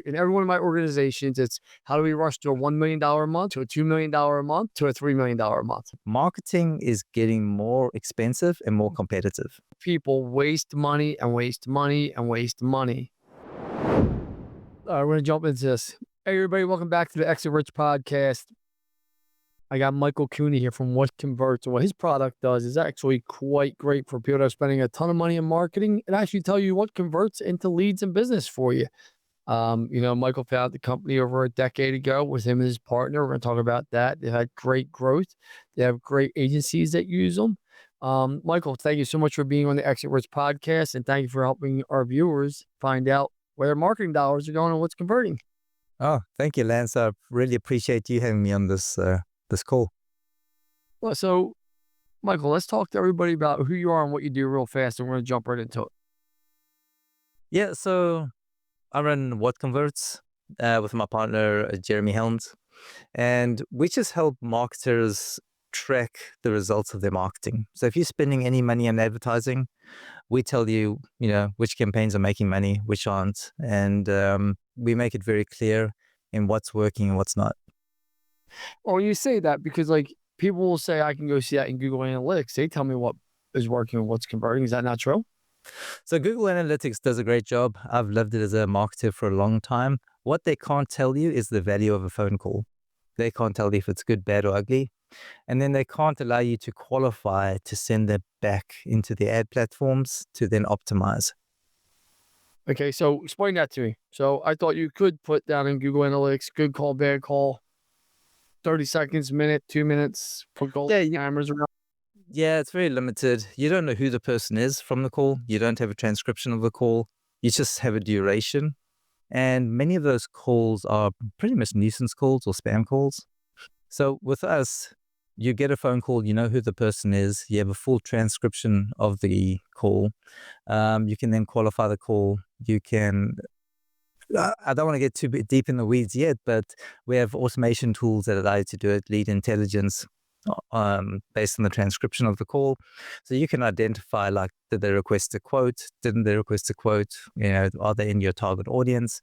in every one of my organizations, it's how do we rush to a $1 million a month, to a $2 million a month, to a $3 million a month? Marketing is getting more expensive and more competitive. People waste money and waste money and waste money. All right, we're going to jump into this. Hey, everybody, welcome back to the Exit Rich podcast. I got Michael Cooney here from WhatConverts, and what his product does is actually quite great for people that are spending a ton of money in marketing. It actually tells you what converts into leads and business for you. Michael founded the company over a decade ago with him and his partner. We're going to talk about that. They had great growth. They have great agencies that use them. Michael, thank you so much for being on the Exit Rich podcast, and thank you for helping our viewers find out where their marketing dollars are going and what's converting. Oh, thank you, Lance. I really appreciate you having me on this call. Well, so Michael, let's talk to everybody about who you are and what you do real fast, and we're going to jump right into it. Yeah, so I run WhatConverts with my partner, Jeremy Helms, and we just help marketers track the results of their marketing. So if you're spending any money on advertising, we tell you, which campaigns are making money, which aren't, and we make it very clear in what's working and what's not. Well, you say that because people will say, I can go see that in Google Analytics. They tell me what is working and what's converting. Is that not true? So Google Analytics does a great job. I've loved it as a marketer for a long time. What they can't tell you is the value of a phone call. They can't tell you if it's good, bad, or ugly. And then they can't allow you to qualify to send that back into the ad platforms to then optimize. Okay, so explain that to me. So I thought you could put down in Google Analytics, good call, bad call, 30 seconds, minute, 2 minutes, put gold cameras around. Yeah, it's very limited. You don't know who the person is from the call. You don't have a transcription of the call. You just have a duration. And many of those calls are pretty much nuisance calls or spam calls. So with us, you get a phone call, you know who the person is, you have a full transcription of the call. You can then qualify the call. You can, I don't want to get too deep in the weeds yet, but we have automation tools that allow you to do it, lead intelligence, based on the transcription of the call. So you can identify, did they request a quote? Didn't they request a quote? Are they in your target audience?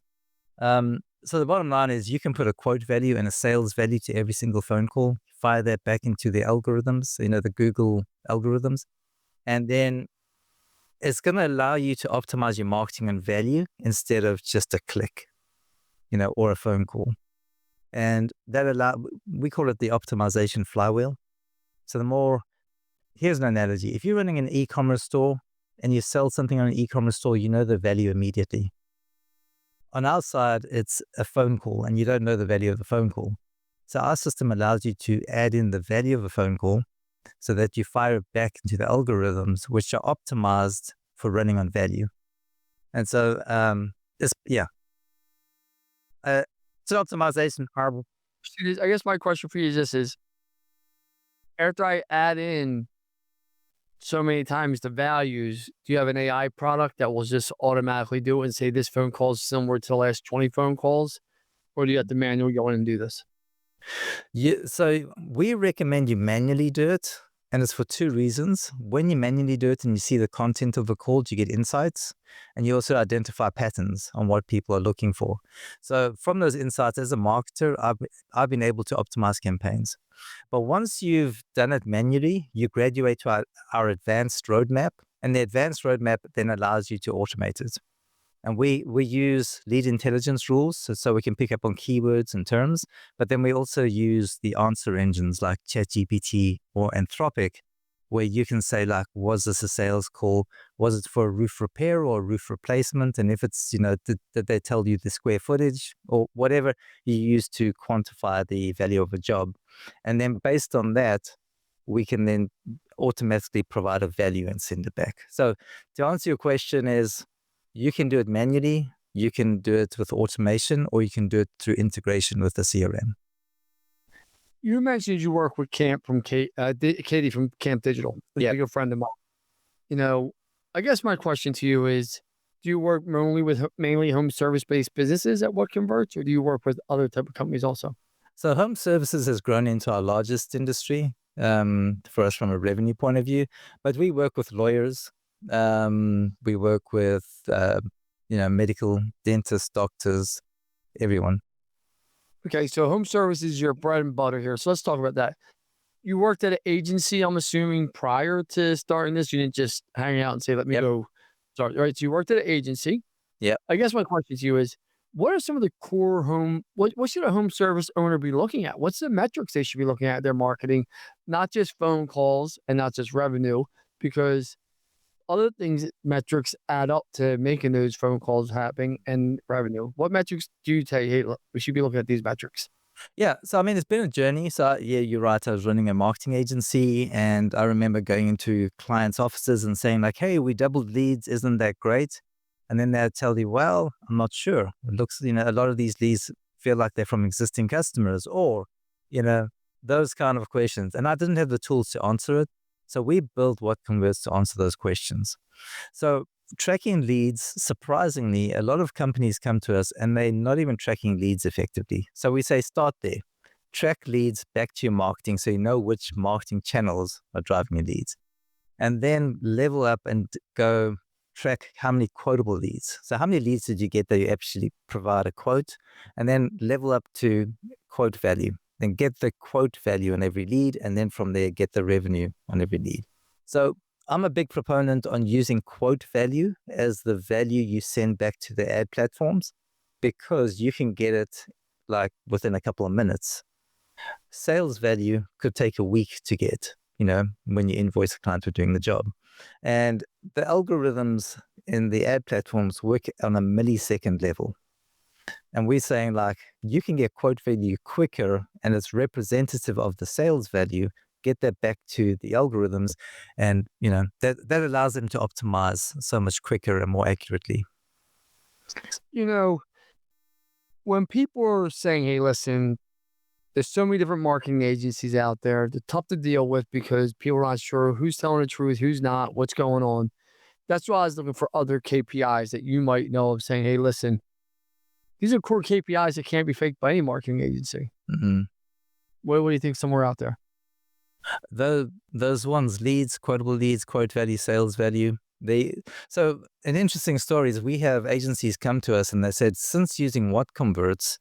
So the bottom line is you can put a quote value and a sales value to every single phone call, fire that back into the algorithms, the Google algorithms, and then it's going to allow you to optimize your marketing and value instead of just a click, or a phone call. And that we call it the optimization flywheel. So here's an analogy. If you're running an e-commerce store and you sell something on an e-commerce store, you know the value immediately. On our side, it's a phone call and you don't know the value of the phone call. So our system allows you to add in the value of a phone call so that you fire it back into the algorithms, which are optimized for running on value. And so, it's an optimization. I guess my question for you is after I add in so many times the values, do you have an AI product that will just automatically do it and say this phone call is similar to the last 20 phone calls? Or do you have to manually go in and do this? Yeah, so we recommend you manually do it. And it's for two reasons. When you manually do it and you see the content of the call, you get insights and you also identify patterns on what people are looking for. So from those insights, as a marketer, I've been able to optimize campaigns. But once you've done it manually, you graduate to our advanced roadmap, and the advanced roadmap then allows you to automate it. And we use lead intelligence rules so we can pick up on keywords and terms, but then we also use the answer engines like ChatGPT or Anthropic, where you can say was this a sales call? Was it for a roof repair or a roof replacement? And if it's, did they tell you the square footage or whatever you use to quantify the value of a job? And then based on that, we can then automatically provide a value and send it back. So to answer your question is, you can do it manually, you can do it with automation, or you can do it through integration with the CRM. You mentioned you work with Katie from Camp Digital. Yeah, a friend of mine. I guess my question to you is, do you work mainly home service-based businesses at WhatConverts, or do you work with other type of companies also? So home services has grown into our largest industry for us from a revenue point of view, but we work with lawyers. We work with, medical dentists, doctors, everyone. Okay, so home service is your bread and butter here. So let's talk about that. You worked at an agency, I'm assuming, prior to starting this. You didn't just hang out and say, let me Yep. go start. Right. So you worked at an agency. Yeah. I guess my question to you is, what are some of the core what should a home service owner be looking at? What's the metrics they should be looking at their marketing, not just phone calls and not just revenue, because other things, metrics add up to making those phone calls happen and revenue. What metrics do you say, hey, look, we should be looking at these metrics? Yeah. So, I mean, it's been a journey. So, yeah, you're right. I was running a marketing agency, and I remember going into clients' offices and saying, like, hey, we doubled leads. Isn't that great? And then they'd tell you, well, I'm not sure. It looks, a lot of these leads feel like they're from existing customers, or, those kind of questions. And I didn't have the tools to answer it. So, we built WhatConverts to answer those questions. So, tracking leads, surprisingly, a lot of companies come to us and they're not even tracking leads effectively. So we say, start there. Track leads back to your marketing so you know which marketing channels are driving your leads. And then level up and go track how many quotable leads. So how many leads did you get that you actually provide a quote? And then level up to quote value. Then get the quote value on every lead. And then from there, get the revenue on every lead. So I'm a big proponent on using quote value as the value you send back to the ad platforms, because you can get it like within a couple of minutes. Sales value could take a week to get, when you invoice a client for doing the job. And the algorithms in the ad platforms work on a millisecond level. And we're saying, like, you can get quote value quicker and it's representative of the sales value. Get that back to the algorithms, and that allows them to optimize so much quicker and more accurately. When people are saying, hey, listen, there's so many different marketing agencies out there, they're tough to deal with because people are not sure who's telling the truth, who's not, what's going on. That's why I was looking for other KPIs that you might know of, saying, hey, listen, these are core KPIs that can't be faked by any marketing agency. Mm-hmm. What do you think somewhere out there? Those ones, leads, quotable leads, quote value, sales value. So an interesting story is we have agencies come to us and they said, since using WhatConverts,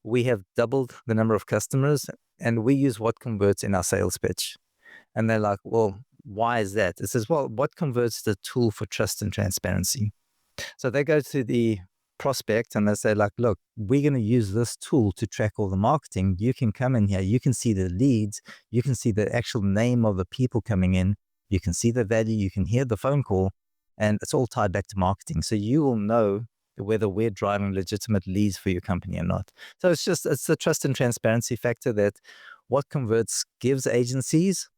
we have doubled the number of customers and we use WhatConverts in our sales pitch. And they're like, well, why is that? It says, well, WhatConverts is a tool for trust and transparency. So they go to the prospect and they say, like, look, we're going to use this tool to track all the marketing. You can come in here, you can see the leads, you can see the actual name of the people coming in, you can see the value, you can hear the phone call, and it's all tied back to marketing. So you will know whether we're driving legitimate leads for your company or not. So it's the trust and transparency factor that WhatConverts gives agencies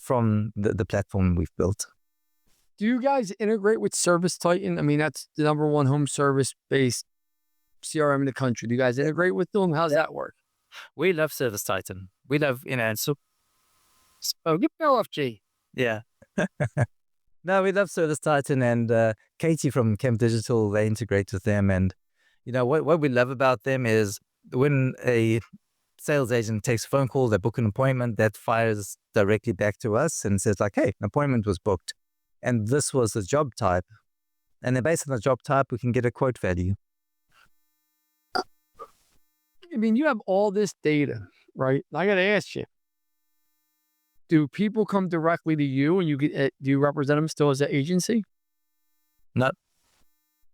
from the platform we've built. Do you guys integrate with Service Titan? I mean, that's the number one home service-based CRM in the country. Do you guys integrate with them? How's that work? We love Service Titan. We love, so. Oh, give me LFG. Yeah. No, we love Service Titan, and Katie from Camp Digital, they integrate with them. And, what we love about them is when a sales agent takes a phone call, they book an appointment, that fires directly back to us and says, like, hey, an appointment was booked. And this was the job type. And then based on the job type, we can get a quote value. I mean, you have all this data, right? I got to ask you, do people come directly to you and do you represent them still as an agency? No.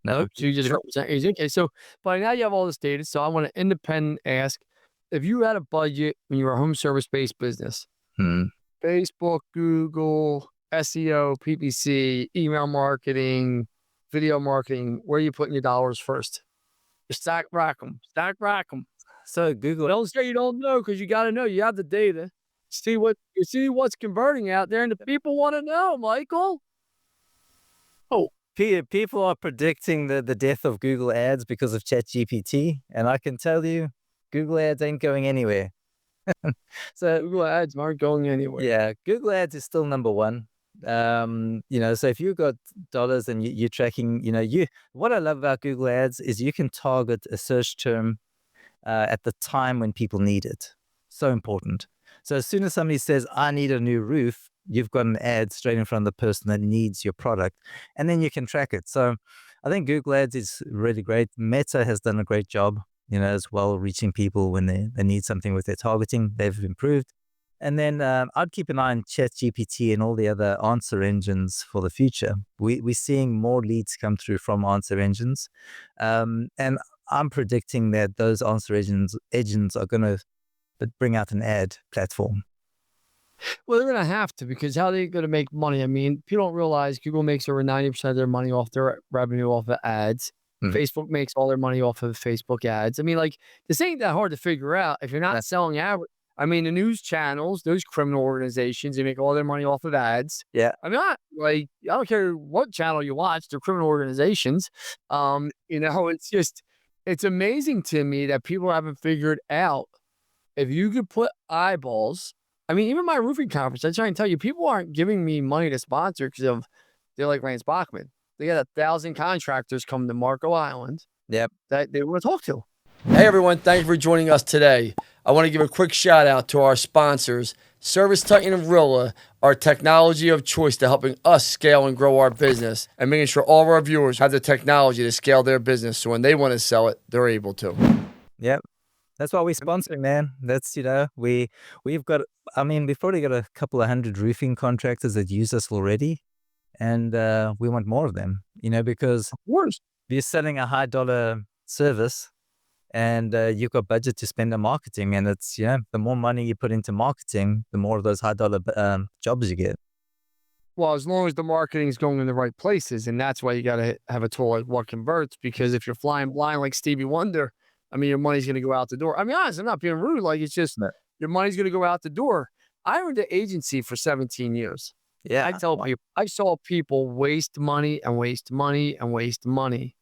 So you just represent agent. Okay, so by now you have all this data. So I want to independent ask, if you had a budget when you were a home service-based business, Facebook, Google, SEO, PPC, email marketing, video marketing, where are you putting your dollars first? Stack rack them. So Google. Don't say you don't know, because you got to know. You have the data. See what's converting out there, and the people want to know, Michael. Oh, people are predicting the death of Google Ads because of ChatGPT, and I can tell you, Google Ads ain't going anywhere. So Google Ads aren't going anywhere. Yeah, Google Ads is still number one. So if you've got dollars and you're tracking, what I love about Google Ads is you can target a search term at the time when people need it. So important. So as soon as somebody says, I need a new roof, you've got an ad straight in front of the person that needs your product, and then you can track it. So I think Google Ads is really great. Meta has done a great job. as well, reaching people when they need something with their targeting. They've improved. And then I'd keep an eye on ChatGPT and all the other answer engines for the future. We're seeing more leads come through from answer engines. And I'm predicting that those answer engines are going to bring out an ad platform. Well, they're going to have to, because how are they going to make money? I mean, people don't realize Google makes over 90% of their money off their revenue off of ads. Facebook makes all their money off of Facebook ads. I mean, like, this ain't that hard to figure out. If you're not selling I mean, the news channels, those criminal organizations, they make all their money off of ads. Yeah. I mean, I don't care what channel you watch, they're criminal organizations. It's amazing to me that people haven't figured out, if you could put eyeballs. I mean, even my roofing conference, I try and tell you, people aren't giving me money to sponsor because they're like Lance Bachmann. They got 1,000 contractors come to Marco Island. Yep. That they want to talk to. Hey, everyone. Thank you for joining us today. I want to give a quick shout out to our sponsors, Service Titan and Rilla, our technology of choice to helping us scale and grow our business, and making sure all of our viewers have the technology to scale their business, so when they want to sell it, they're able to. Yep. That's why we're sponsoring, man. That's, we've got, we've probably got a couple of 100 roofing contractors that use us already. And we want more of them, because of course, you're selling a high dollar service and you've got budget to spend on marketing. And it's, the more money you put into marketing, the more of those high dollar jobs you get. Well, as long as the marketing is going in the right places. And that's why you got to have a tool like WhatConverts, because if you're flying blind like Stevie Wonder, I mean, your money's going to go out the door. I mean, honestly, I'm not being rude. Like, it's just your money's going to go out the door. I owned an agency for 17 years. Yeah. I tell people, I saw people waste money and waste money and waste money.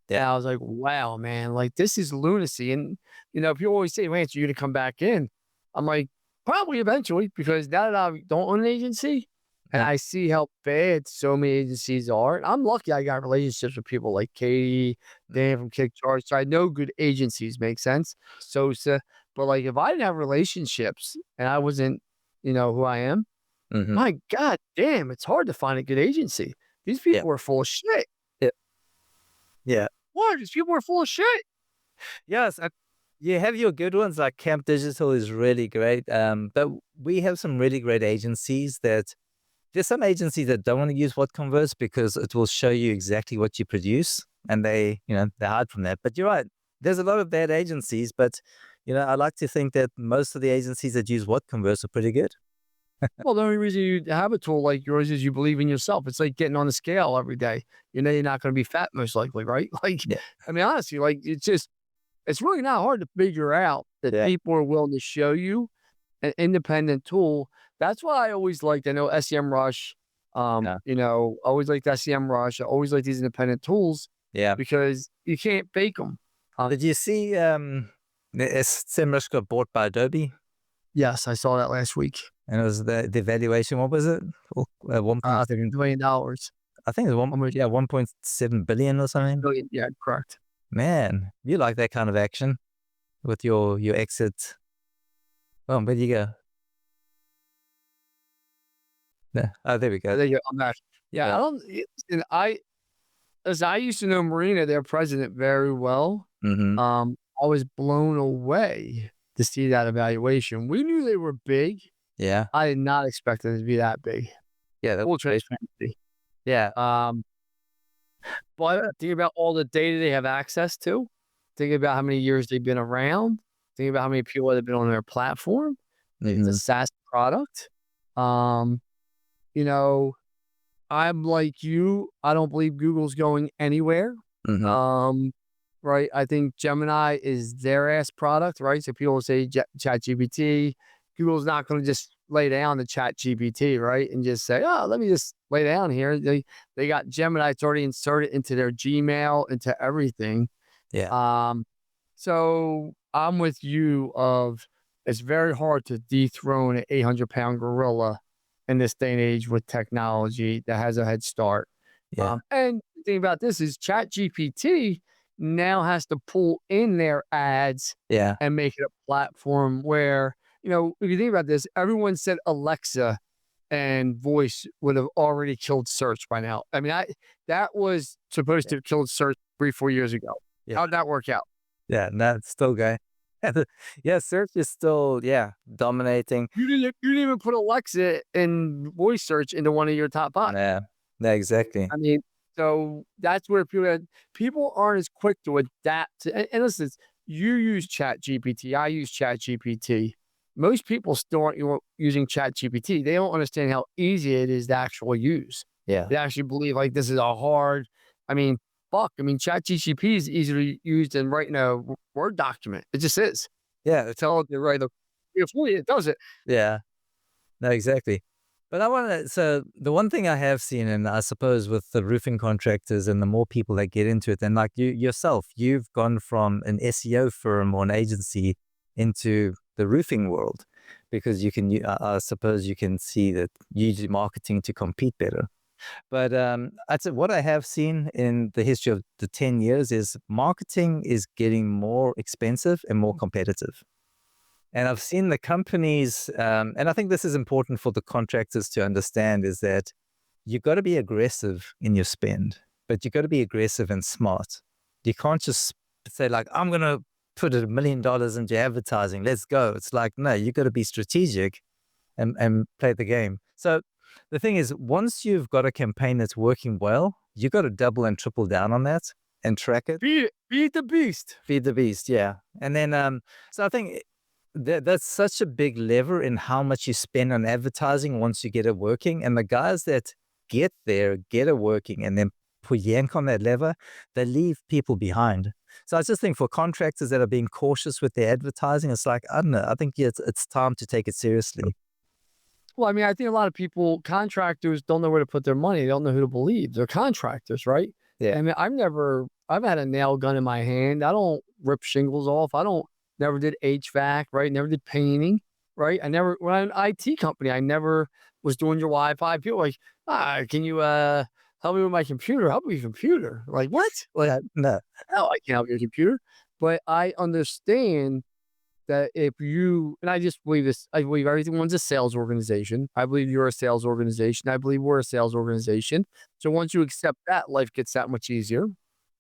Yeah. And I was like, wow, man, like, this is lunacy. And, people always say, Lance, you're going to come back in. I'm like, probably eventually, because now that I don't own an agency and I see how bad so many agencies are, and I'm lucky I got relationships with people like Katie, Dan from Kickcharge. So I know good agencies, make sense. Sosa. But like, if I didn't have relationships and I wasn't, who I am, my God damn, it's hard to find a good agency. These people are full of shit. Yeah. What? These people are full of shit. Yes. You have your good ones, like Camp Digital is really great. But we have some really great agencies there's some agencies that don't want to use WhatConverts because it will show you exactly what you produce, and they hide from that. But you're right. There's a lot of bad agencies, but I like to think that most of the agencies that use WhatConverts are pretty good. Well, the only reason you have a tool like yours is you believe in yourself. It's like getting on the scale every day. You're not going to be fat, most likely, right? Like, I mean, honestly, like, it's really not hard to figure out that people are willing to show you an independent tool. That's why I always liked, I know SEMrush, always liked SEMrush. I always like these independent tools. Yeah. Because you can't fake them. Did you see SEMrush got bought by Adobe? Yes, I saw that last week. And it was the valuation, what was it? $1.7 billion. I think it was 1.7 billion or something. Billion, yeah, correct. Man, you like that kind of action with your exit. Oh, where do you go? Yeah. Oh, there we go. There you go. I'm back. Yeah, I used to know Marina, their president, very well. I was blown away to see that evaluation. We knew they were big. Yeah. I did not expect them to be that big. Yeah. Full transparency. Yeah. But think about all the data they have access to. Think about how many years they've been around. Think about how many people have been on their platform. It's a SaaS product. I'm like you. I don't believe Google's going anywhere. Right. I think Gemini is their ass product, right? So people will say ChatGPT. Google's not going to just lay down the ChatGPT, right? And just say, oh, let me just lay down here. They got Gemini. It's already inserted into their Gmail, into everything. Yeah. So I'm with you it's very hard to dethrone an 800-pound gorilla in this day and age with technology that has a head start. Yeah. And the thing about this is ChatGPT now has to pull in their ads and make it a platform where, if you think about this, everyone said Alexa and voice would have already killed search by now. I mean, that was supposed to have killed search 3-4 years ago. How'd that work out? Yeah, no, it's still going. Yeah, search is still, dominating. You didn't even put Alexa and voice search into one of your top 5. Yeah, yeah, exactly. I mean, so that's where people aren't as quick to adapt to, and listen, you use ChatGPT, I use ChatGPT. Most people still aren't using ChatGPT. They don't understand how easy it is to actually use. Yeah. They actually believe like this is a hard. I mean, fuck. I mean, ChatGPT is easily used in writing a Word document. It just is. Yeah, Tell it to write a before it does it. yeah. No, exactly. But I wanna so the one thing I have seen, and I suppose with the roofing contractors and the more people that get into it, and like you yourself, you've gone from an SEO firm or an agency into the roofing world because I suppose you can see that you use marketing to compete better. But I'd say what I have seen in the history of the 10 years is marketing is getting more expensive and more competitive. And I've seen the companies, and I think this is important for the contractors to understand, is that you got to be aggressive in your spend, but you got to be aggressive and smart. You can't just say like, I'm going to put $1 million into advertising. Let's go. It's like, no, you got to be strategic and play the game. So the thing is, once you've got a campaign that's working well, you got to double and triple down on that and track it. Feed the beast. Feed the beast, yeah. And then, so I think that's such a big lever in how much you spend on advertising once you get it working. And the guys that get there, get it working, and then yank on that lever, they leave people behind. So I just think for contractors that are being cautious with their advertising, it's like, I don't know, I think it's time to take it seriously. Well, I mean, I think a lot of people, contractors, don't know where to put their money. They don't know who to believe. They're contractors, right? Yeah. I mean, I've had a nail gun in my hand. I don't rip shingles off. Never did HVAC, right? Never did painting, right? When I had an IT company, I never was doing your Wi-Fi. People were like, can you help me with my computer? Help me with your computer. Like, what? Like, No. no, I can't help your computer. But I understand that if you, and I just believe this, I believe everyone's a sales organization. I believe you're a sales organization. I believe we're a sales organization. So once you accept that, life gets that much easier.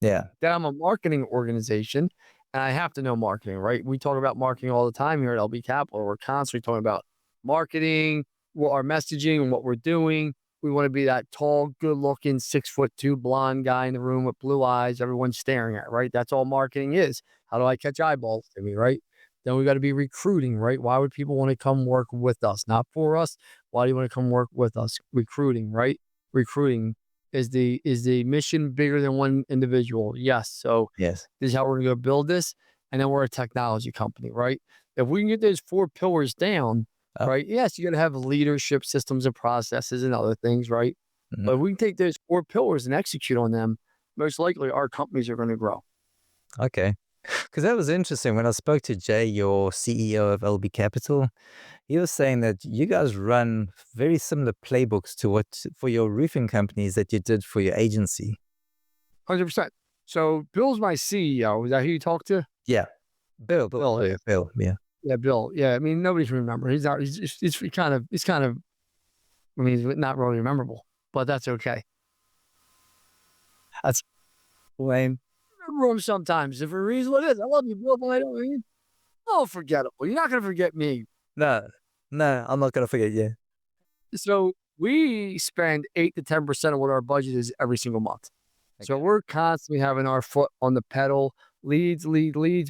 Yeah. Then I'm a marketing organization and I have to know marketing, right? We talk about marketing all the time here at LB Capital. We're constantly talking about marketing, what our messaging and what we're doing. We want to be that tall, good looking, 6'2" blonde guy in the room with blue eyes, everyone's staring at, right? That's all marketing is. How do I catch eyeballs to me, right? Then we got to be recruiting, right? Why would people want to come work with us? Not for us. Why do you want to come work with us? Recruiting, right? Recruiting is the mission bigger than one individual? Yes. So Yes. this is how we're going to build this. And then we're a technology company, right? If we can get those 4 pillars down, right? Yes, you got to have leadership systems and processes and other things, right? Mhm. But if we can take those 4 pillars and execute on them, most likely our companies are going to grow. Okay. Because that was interesting. When I spoke to Jay, your CEO of LB Capital, he was saying that you guys run very similar playbooks to what for your roofing companies that you did for your agency. 100%. So Bill's my CEO. Is that who you talk to? Yeah. Bill. Bill. Bill. Yeah. Yeah, Bill. Yeah, I mean, nobody can remember. He's not. He's kind of. I mean, he's not really memorable, but that's okay. That's lame. Remember him sometimes. If for a reason, what is? I love you, Bill, but I don't mean. Oh, forgettable. You're not gonna forget me. No, I'm not gonna forget you. So we spend 8 to 10% of what our budget is every single month. So Okay. we're constantly having our foot on the pedal, leads,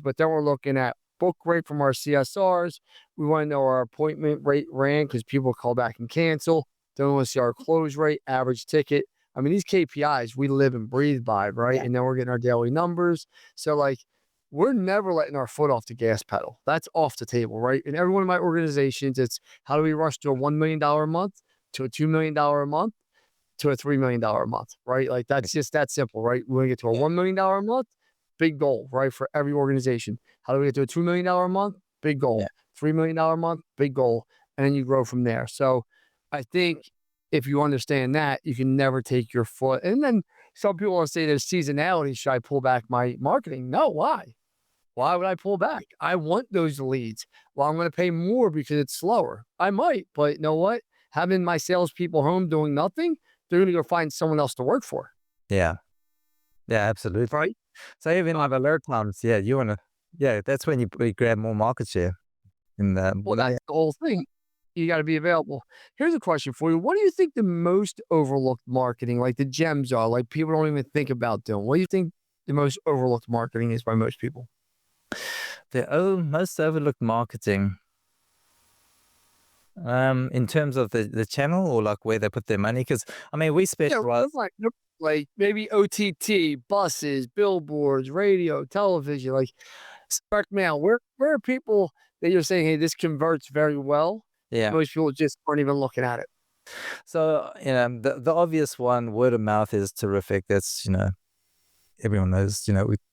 but then we're looking at book rate from our CSRs. We want to know our appointment rate ran because people call back and cancel. Then we want to see our close rate, average ticket. I mean, these KPIs we live and breathe by, right? Yeah. And then we're getting our daily numbers. So like, we're never letting our foot off the gas pedal. That's off the table, right? In every one of my organizations, it's how do we rush to a $1 million a month, to a $2 million a month, to a $3 million a month, right? Like that's just that simple, right? We want to get to a $1 million a month, big goal, right? For every organization. How do we get to a $2 million a month? Big goal. Yeah. $3 million a month, big goal. And then you grow from there. So I think if you understand that, you can never take your foot. And then some people will say there's seasonality. Should I pull back my marketing? No, why? Why would I pull back? I want those leads. Well, I'm going to pay more because it's slower. I might, but you know what? Having my salespeople home doing nothing, they're going to go find someone else to work for. Yeah. Yeah, absolutely. Right. So even like alert times, yeah, that's when you grab more market share in the, Well, that's the whole thing. You got to be available. Here's a question for you. What do you think the most overlooked marketing, like the gems are, like people don't even think about doing? What do you think the most overlooked marketing is by most people? most overlooked marketing. In terms of the channel or like where they put their money, because I mean we Yeah, specialize. like maybe OTT, buses, billboards, radio, television. Like, start now. Where are people that you're saying, hey, this converts very well? Yeah. Most people just aren't even looking at it. So the obvious one, word of mouth is terrific. That's everyone knows.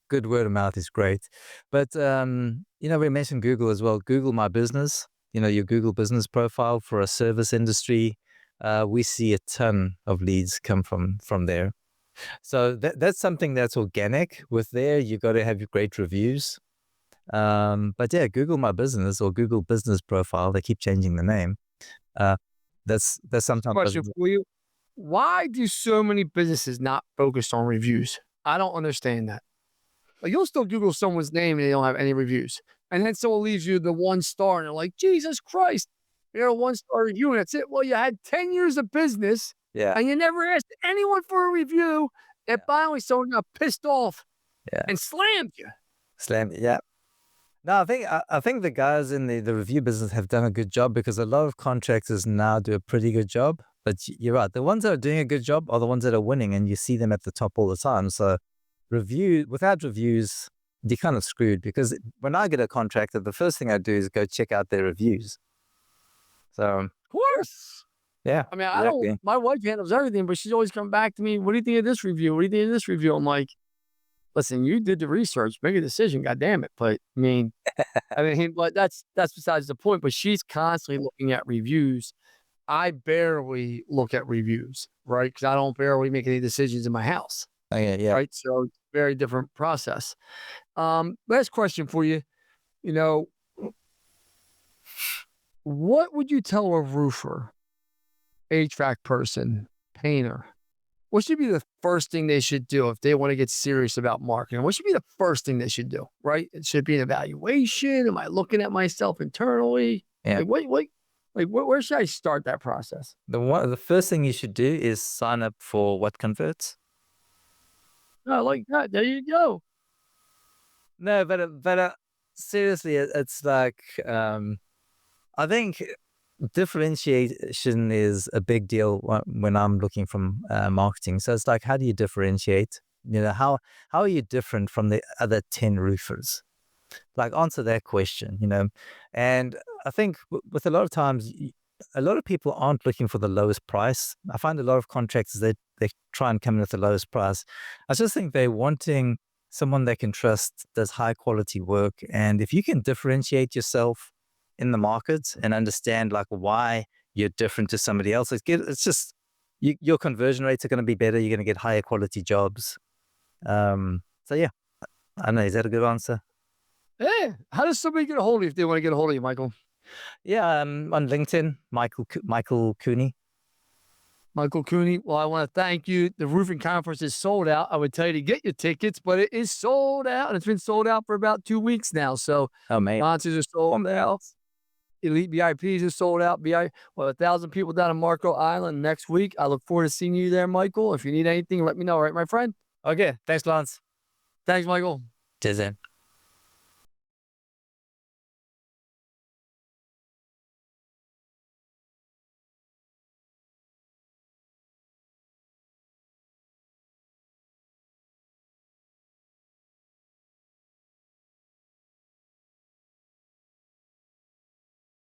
Good word of mouth is great, but we mentioned Google as well. Google My Business. Your Google business profile for a service industry. We see a ton of leads come from there. So that's something that's organic. With there, you got to have your great reviews. But yeah, Google My Business or Google Business Profile. They keep changing the name. That's sometimes. Question for you. Why do so many businesses not focus on reviews? I don't understand that. Like, you'll still Google someone's name and they don't have any reviews. And then someone leaves you the 1 star and they're like, Jesus Christ, you got a 1-star review and that's it. Well, you had 10 years of business Yeah. and you never asked anyone for a review. And finally someone got pissed off and slammed you. Yeah. No, I think the guys in the review business have done a good job, because a lot of contractors now do a pretty good job. But you're right. The ones that are doing a good job are the ones that are winning, and you see them at the top all the time. So without reviews, you're kind of screwed, because when I get a contractor, the first thing I do is go check out their reviews. So Of course. yeah, I mean, exactly. my wife handles everything, but she's always come back to me. What do you think of this review? What do you think of this review? I'm like, listen, you did the research, make a decision, God damn it. But but that's besides the point. But she's constantly looking at reviews. I barely look at reviews, right? Because I don't barely make any decisions in my house, Okay, yeah. right? So it's a very different process. Last question for you. What would you tell a roofer, HVAC person, painter? What should be the first thing they should do if they want to get serious about marketing? What should be the first thing they should do, right? It should be an evaluation. Am I looking at myself internally? Yeah. Where should I start that process? The first thing you should do is sign up for WhatConverts. Oh, like that. There you go. No, but seriously, it's like I think differentiation is a big deal when I'm looking from marketing. So it's like, how do you differentiate? How are you different from the other 10 roofers? Like, answer that question. And I think with a lot of times, a lot of people aren't looking for the lowest price. I find a lot of contractors, they try and come in at the lowest price. I just think they're wanting someone they can trust, does high quality work. And if you can differentiate yourself in the market and understand like why you're different to somebody else, it's just your conversion rates are going to be better. You're going to get higher quality jobs. So yeah, I don't know. Is that a good answer? Yeah. How does somebody get a hold of you if they want to get a hold of you, Michael? Yeah, on LinkedIn, Michael Cooney. Michael Cooney. Well, I want to thank you. The roofing conference is sold out. I would tell you to get your tickets, but it is sold out, and it's been sold out for about 2 weeks now. So, Oh man, sponsors are sold out. Elite VIPs are sold out. 1,000 people down in Marco Island next week. I look forward to seeing you there, Michael. If you need anything, let me know. All right, my friend? okay. Thanks, Lance. Thanks, Michael. Cheers then.